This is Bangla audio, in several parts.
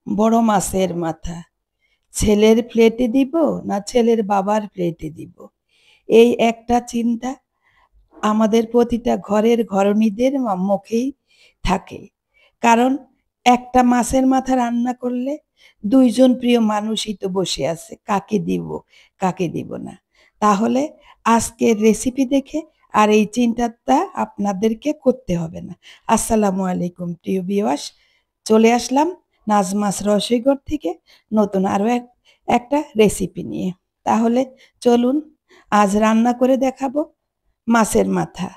বড় মাছের মাথা ছেলের প্লেটে দিব না ছেলের বাবার প্লেটে দিব, এই একটা চিন্তা আমাদের প্রতিটা ঘরের ঘরণীদের মুখেই থাকে। কারণ একটা মাছের মাথা রান্না করলে দুইজন প্রিয় মানুষই তো বসে আছে, কাকে দিব কাকে দিব না। তাহলে আজকের রেসিপি দেখে আর এই চিন্তাটা আপনাদেরকে করতে হবে না। আসসালামু আলাইকুম প্রিয় ভিউয়ার্স, চলে আসলাম নাজমাস রসইঘর থেকে নতুন আরো একটা রেসিপি নিয়ে। তাহলে চলুন আজ রান্না করে দেখাবো মাছের মাথা।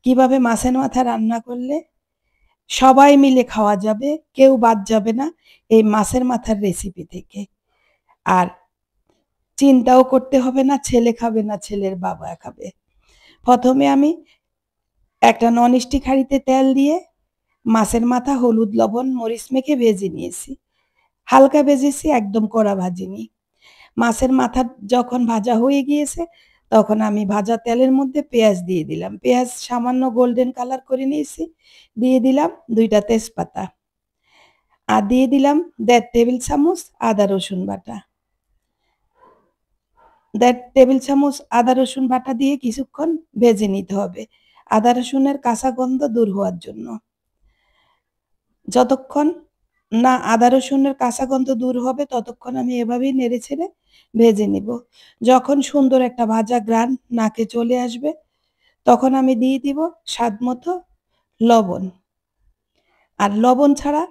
কিভাবে মাছের মাথা রান্না করলে সবাই মিলে খাওয়া যাবে, কেউ বাদ যাবে না এই মাছের মাথার রেসিপি থেকে। আর চিন্তাও করতে হবে না ছেলে খাবে না ছেলের বাবা খাবে। প্রথমে আমি একটা ননস্টিক হাঁড়িতে তেল দিয়ে মাছের মাথা হলুদ লবণ মরিচ মেখে ভেজে নিয়েছি। হালকা ভেজেছি, একদম কড়া ভাজিনি। মাছের মাথা যখন ভাজা হয়ে গিয়েছে তখন আমি ভাজা তেলের মধ্যে পেঁয়াজ দিয়ে দিলাম। পেঁয়াজ সামান্য গোল্ডেন কালার করে নিয়েছি। দিয়ে দিলাম 2টা তেজপাতা আর দিয়ে দিলাম 1.5 টেবিল চামচ আদা রসুন বাটা। 1.5 টেবিল চামচ আদা রসুন বাটা দিয়ে কিছুক্ষণ ভেজে নিতে হবে আদা রসুনের কাঁচা গন্ধ দূর হওয়ার জন্য। যতক্ষণ না আদা রসুনের কাঁচা গন্ধ দূর হবে ততক্ষণ আমি এভাবেই নেড়ে ছেড়ে ভেজে নিব। যখন সুন্দর একটা ভাজা গ্রান নাকে চলে আসবে তখন আমি দিয়ে দিব স্বাদ মতো লবণ। আর লবণ ছাড়া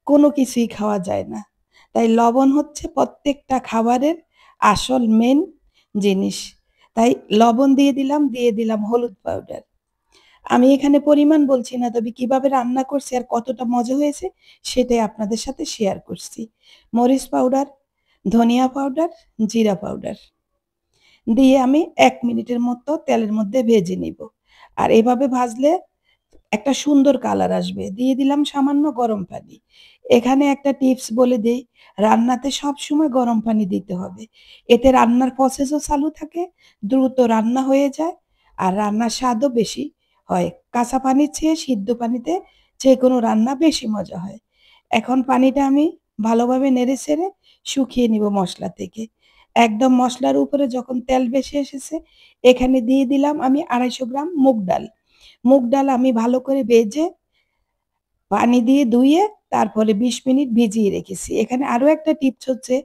কোনো কিছুই খাওয়া যায় না, তাই লবণ হচ্ছে প্রত্যেকটা খাবারের আসল মেন জিনিস। তাই লবণ দিয়ে দিলাম হলুদ পাউডার। আমি এখানে পরিমাণ বলছি না, তবে কিভাবে রান্না করছি আর কতটা মজা হয়েছে সেটাই আপনাদের সাথে শেয়ার করছি। মরিচ পাউডার, ধনিয়া পাউডার, জিরা পাউডার দিয়ে আমি 1 মিনিটের মতো তেলের মধ্যে ভেজে নিব। আর এভাবে ভাজলে একটা সুন্দর কালার আসবে। দিয়ে দিলাম সামান্য গরম পানি। এখানে একটা টিপস বলে দেই, রান্নাতে সবসময় গরম পানি দিতে হবে। এতে রান্নার প্রসেসও চালু থাকে, দ্রুত রান্না হয়ে যায় আর রান্নার স্বাদও বেশি হয়। কাঁচা পানির চেয়ে সিদ্ধ পানিতে যেকোনো রান্না বেশি মজা হয়। এখন পানিটা আমি ভালোভাবে নেড়ে-চেড়ে শুকিয়ে নিব মসলা থেকে। একদম মসলার উপরে যখন তেল ভেসে এসেছে এখানে দিয়ে দিলাম আমি 250 গ্রাম মুগ ডাল। মুগ ডাল আমি ভালো করে ভেজে পানি দিয়ে ধুয়ে তারপরে 20 মিনিট ভিজিয়ে রেখেছি। এখানে আরো একটা টিপস হচ্ছে,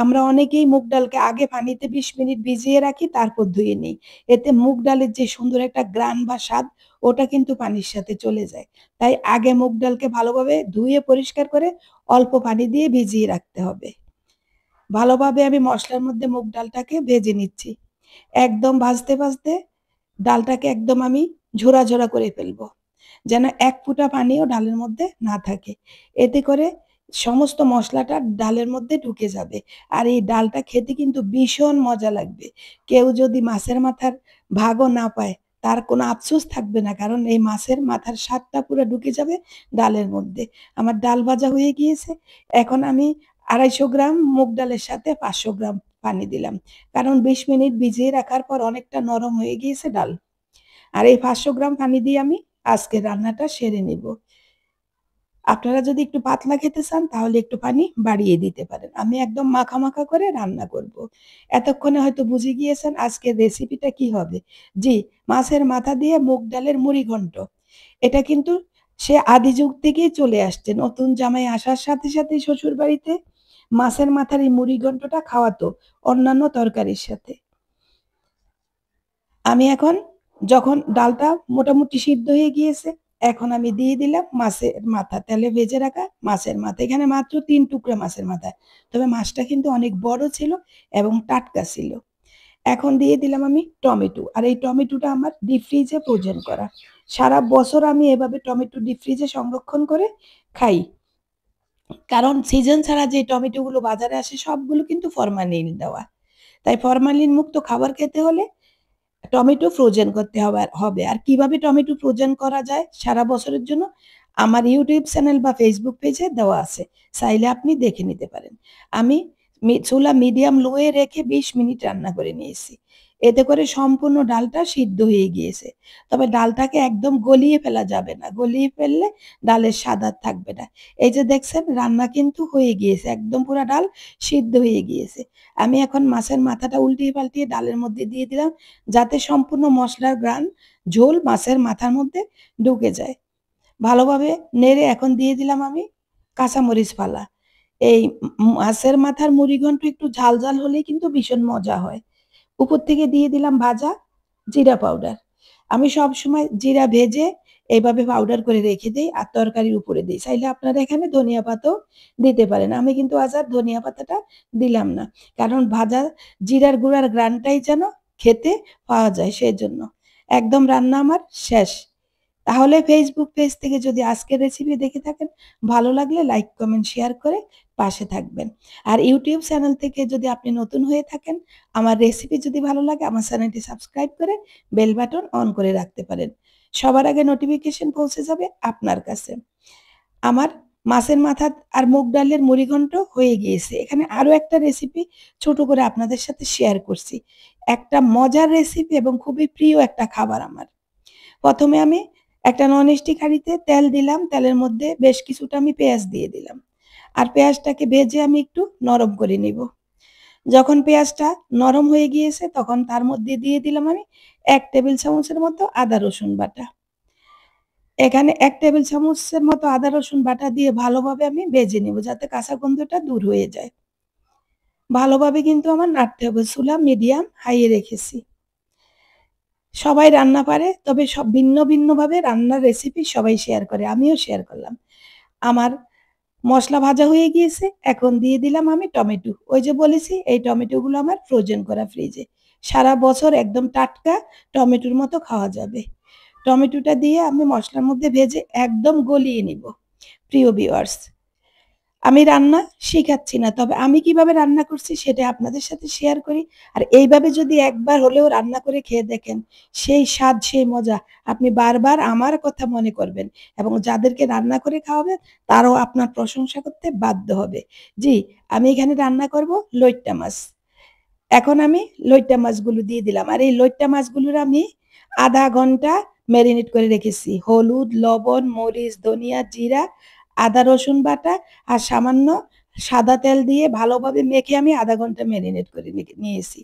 আমরা অনেকেই মুগ ডালকে আগে পানিতে 20 মিনিট ভিজিয়ে রাখি তারপর ধুয়ে নিই। এতে মুগ ডালের যে সুন্দর একটা গ্রান বা স্বাদ ওটা কিন্তু পানির সাথে চলে যায়। তাই আগে মুগ ডালকে ভালোভাবে ধুয়ে পরিষ্কার করে অল্প পানি দিয়ে ভিজিয়ে রাখতে হবে। ভালোভাবে আমি মসলার মধ্যে মুগ ডালটাকে ভেজে নিচ্ছি। একদম ভাজতে ডালটাকে একদম আমি ঝোড়া করে ফেলবো। যেন এক ফোঁটা পানিও ডালের মধ্যে না থাকে। এতে করে সমস্ত মসলাটা ডালের মধ্যে ঢুকে যাবে। আর এই ডালটা খেতে কিন্তু ভীষণ মজা লাগবে। কেউ যদি মাছের মাথার ভাগও না পায় তার কোনো আফসোস থাকবে না। কারণ এই মাছের মাথার স্বাদটা পুরা ঢুকে যাবে ডালের মধ্যে। আমার ডাল ভাজা হয়ে গিয়েছে। এখন আমি 250 গ্রাম মুগ ডালের সাথে 500 গ্রাম পানি দিলাম। কারণ 20 মিনিট ভিজিয়ে রাখার পর অনেকটা নরম হয়ে গিয়েছে ডাল। আর এই 500 গ্রাম পানি দিয়ে আমি আজকের রান্নাটা সেরে নিব। আপনারা যদি একটু পাতলা খেতে চান তাহলে একটু পানি বাড়িয়ে দিতে পারেন। আমি একদম মাখা করে রান্না করব। এতক্ষণে হয়তো বুঝে গিয়েছেন আজকের রেসিপিটা কি হবে। জি, মাছের মাথা দিয়ে মুগ ডালের মুড়ি ঘন্ট। এটা কিন্তু সে আদি যুগ থেকেই চলে আসছে। নতুন জামাই আসার সাথে শ্বশুরবাড়িতে মাছের মাথার এই মুড়ি ঘন্টটা খাওয়াতো অন্যান্য তরকারির সাথে। আমি এখন যখন ডালটা মোটামুটি সিদ্ধ হয়ে গিয়েছে, এখন আমি দিয়ে দিলাম মাছের মাথা, তেলে ভেজে রাখা মাছের মাথা। এখানে মাত্র 3 টুকরা মাছের মাথা। তবে মাছটা কিন্তু অনেক বড় ছিল এবং টাটকা ছিল। এখন দিয়ে দিলাম আমি টমেটো। আর এই টমেটোটা আমার ডিপ ফ্রিজে ফ্রোজেন করা। সারা বছর আমি এভাবে টমেটো ডিপ ফ্রিজে সংরক্ষণ করে খাই। কারণ সিজন ছাড়া যে টমেটোগুলো বাজারে আসে সবগুলো কিন্তু ফরমালিন দেওয়া। তাই ফরমালিন মুক্ত খাবার খেতে হলে টমেটো ফ্রোজেন করতে হবে। আর কিভাবে টমেটো ফ্রোজেন করা যায় সারা বছরের জন্য আমার ইউটিউব চ্যানেল বা ফেসবুক পেজে দেওয়া আছে। চাইলে আপনি দেখে নিতে পারেন। আমি চুলা মিডিয়াম লো এ রেখে 20 মিনিট রান্না করে নিয়েছি। এতে করে সম্পূর্ণ ডালটা সিদ্ধ হয়ে গিয়েছে। তবে ডালটাকে একদম গলিয়ে ফেলা যাবে না। গলিয়ে ফেললে ডালের স্বাদ আর থাকবে না। এই যে দেখছেন রান্না কিন্তু হয়ে গিয়েছে। একদম পুরা ডাল সিদ্ধ হয়ে গিয়েছে। আমি এখন মাছের মাথাটা উল্টিয়ে পাল্টিয়ে ডালের মধ্যে দিয়ে দিলাম, যাতে সম্পূর্ণ মসলার ঘ্রাণ, ঝোল মাছের মাথার মধ্যে ঢুকে যায়। ভালোভাবে নেড়ে এখন দিয়ে দিলাম আমি কাঁচামরিচ ফালা। এই মাছের মাথার মুড়িঘন্ট একটু ঝাল, ঝাল হলেই কিন্তু ভীষণ মজা হয়। উপর থেকে দিয়ে দিলাম ভাজা জিরা পাউডার। আমি সবসময় জিরা ভেজে এভাবে পাউডার করে রেখে দেই আর তরকারির উপরে দেই। চাইলে আপনারা এখানে ধনিয়া পাতাও দিতে পারেন। আমি কিন্তু আজ আর ধনিয়া পাতাটা দিলাম না। কারণ ভাজা জিরার গুঁড়ার ঘ্রাণটাই যেন খেতে পাওয়া যায় সেজন্য। একদম রান্না আমার শেষ। তাহলে Facebook পেজ থেকে যদি আজকের রেসিপি দেখে থাকেন, ভালো লাগলে লাইক, কমেন্ট, শেয়ার করে পাশে থাকবেন। আর YouTube চ্যানেল থেকে যদি আপনি নতুন হয়ে থাকেন, আমার রেসিপি যদি ভালো লাগে আমার চ্যানেলটি সাবস্ক্রাইব করে বেল বাটন অন করে রাখতে পারেন। সবার আগে নোটিফিকেশন পৌঁছে যাবে আপনার কাছে। আমার মাছের মাথা আর মুগ ডালের মুড়িঘন্ট হয়ে গিয়েছে। এখানে আরো একটা রেসিপি ছোট করে আপনাদের সাথে শেয়ার করছি। একটা মজার রেসিপি এবং খুবই প্রিয় একটা খাবার আমার। ১ম এ আমি একটা ননস্টিক হাঁড়িতে তেল দিলাম। তেলের মধ্যে বেশ কিছুটা আমি পেঁয়াজ দিয়ে দিলাম। আর পেঁয়াজটাকে ভেজে আমি একটু নরম করে নিব। যখন পেঁয়াজটা নরম হয়ে গিয়েছে তখন তার মধ্যে দিয়ে দিলাম আমি ১ টেবিল চামচের মতো আদা রসুন বাটা। এখানে ১ টেবিল চামচের মতো আদা রসুন বাটা দিয়ে ভালোভাবে আমি ভেজে নিব যাতে কাঁচা গন্ধটা দূর হয়ে যায়। ভালোভাবে কিন্তু আমার নাড়তে হবে। চুলা মিডিয়াম হাই এ রেখেছি। সবাই রান্না পারে, তবে সব ভিন্ন, ভিন্নভাবে রান্নার রেসিপি সবাই শেয়ার করে। আমিও শেয়ার করলাম। আমার মসলা ভাজা হয়ে গিয়েছে। এখন দিয়ে দিলাম আমি টমেটো। ওই যে বলেছি এই টমেটোগুলো আমার ফ্রোজেন করা ফ্রিজে। সারা বছর একদম টাটকা টমেটোর মতো খাওয়া যাবে। টমেটোটা দিয়ে আমি মসলার মধ্যে ভেজে একদম গলিয়ে নিব। প্রিয় ভিউয়ার্স, আমি রান্না শিখাচ্ছি না। তবে আমি কিভাবে রান্না করছি সেটা আপনাদের সাথে শেয়ার করি। আর এইভাবে যদি একবার হলেও রান্না করে খেয়ে দেখেন, সেই স্বাদ, সেই মজা আপনি বারবার আমার কথা মনে করবেন এবং যাদেরকে রান্না করে খাওয়াবেন তারাও আপনার প্রশংসা করতে বাধ্য হবে। জি, আমি এখানে রান্না করব লইট্টা মাছ। এখন আমি লইট্টা মাছগুলো দিয়ে দিলাম। আর এই লইট্টা মাছগুলোর আমি ০.৫ ঘন্টা মেরিনেট করে রেখেছি। হলুদ, লবণ, মরিচ, ধনিয়া, জিরা, আদা রসুন বাটা আর সামান্য সাদা তেল দিয়ে ভালোভাবে মেখে আমি ০.৫ ঘন্টা মেরিনেট করে নিয়েছি।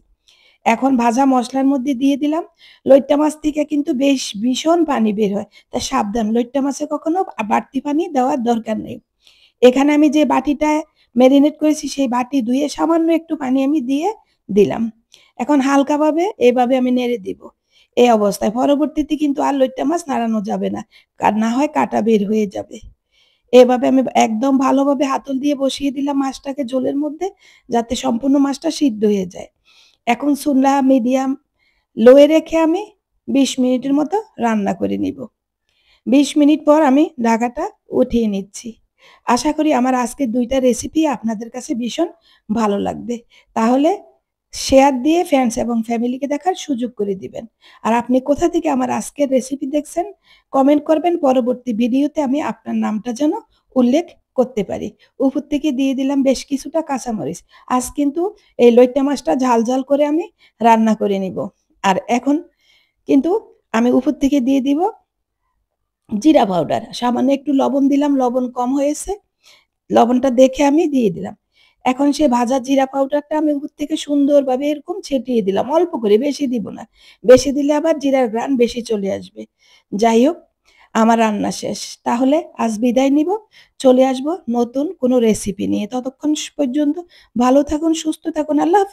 এখন ভাজা মসলার মধ্যে দিয়ে দিলাম। লইট্টা মাছ থেকে কিন্তু ভীষণ পানি বের হয়। তাই সাবধান, লইট্টা মাছে কখনো বাড়তি পানি দেওয়ার দরকার নেই। এখানে আমি যে বাটিটায় মেরিনেট করেছি সেই বাটি ধুয়ে সামান্য একটু পানি আমি দিয়ে দিলাম। এখন হালকাভাবে এভাবে আমি নেড়ে দিব। এই অবস্থায় পরবর্তীতে কিন্তু আর লইট্টা মাছ নাড়ানো যাবে না। না হয় কাঁটা বের হয়ে যাবে। এভাবে আমি একদম ভালোভাবে হাতল দিয়ে বসিয়ে দিলাম মাছটাকে ঝোলের মধ্যে, যাতে সম্পূর্ণ মাছটা সিদ্ধ হয়ে যায়। এখন চুলা মিডিয়াম লো এ রেখে আমি ২০ মিনিটের মতো রান্না করে নিব। ২০ মিনিট পর আমি ঢাকাটা উঠিয়ে নিচ্ছি। আশা করি আমার আজকের ২ টা রেসিপি আপনাদের কাছে ভীষণ ভালো লাগবে। তাহলে শেয়ার দিয়ে ফ্রেন্ডস এবং ফ্যামিলিকে দেখার সুযোগ করে দিবেন। আর আপনি কোথা থেকে আমার আজকের রেসিপি দেখছেন কমেন্ট করবেন। পরবর্তী ভিডিওতে আমি আপনার নামটা যেন উল্লেখ করতে পারি। উপর থেকে দিয়ে দিলাম বেশ কিছুটা কাঁচামরিচ। আজ কিন্তু এই লইট্টা মাছটা ঝাল, ঝাল করে আমি রান্না করে নিব। আর এখন কিন্তু আমি উপর থেকে দিয়ে দিব জিরা পাউডার। সামান্য একটু লবণ দিলাম, লবণ কম হয়েছে। লবণটা দেখে আমি দিয়ে দিলাম। এখন সেই ভাজা জিরা পাউডারটা আমি উপর থেকে সুন্দরভাবে এরকম ছিটিয়ে দিলাম। অল্প করে, বেশি দিব না। বেশি দিলে আবার জিরার ঘ্রাণ বেশি চলে আসবে। যাই হোক, আমার রান্না শেষ। তাহলে আজ বিদায় নিব। চলে আসব নতুন কোনো রেসিপি নিয়ে। ততক্ষণ পর্যন্ত ভালো থাকুন, সুস্থ থাকুন। আল্লাহ হাফেজ।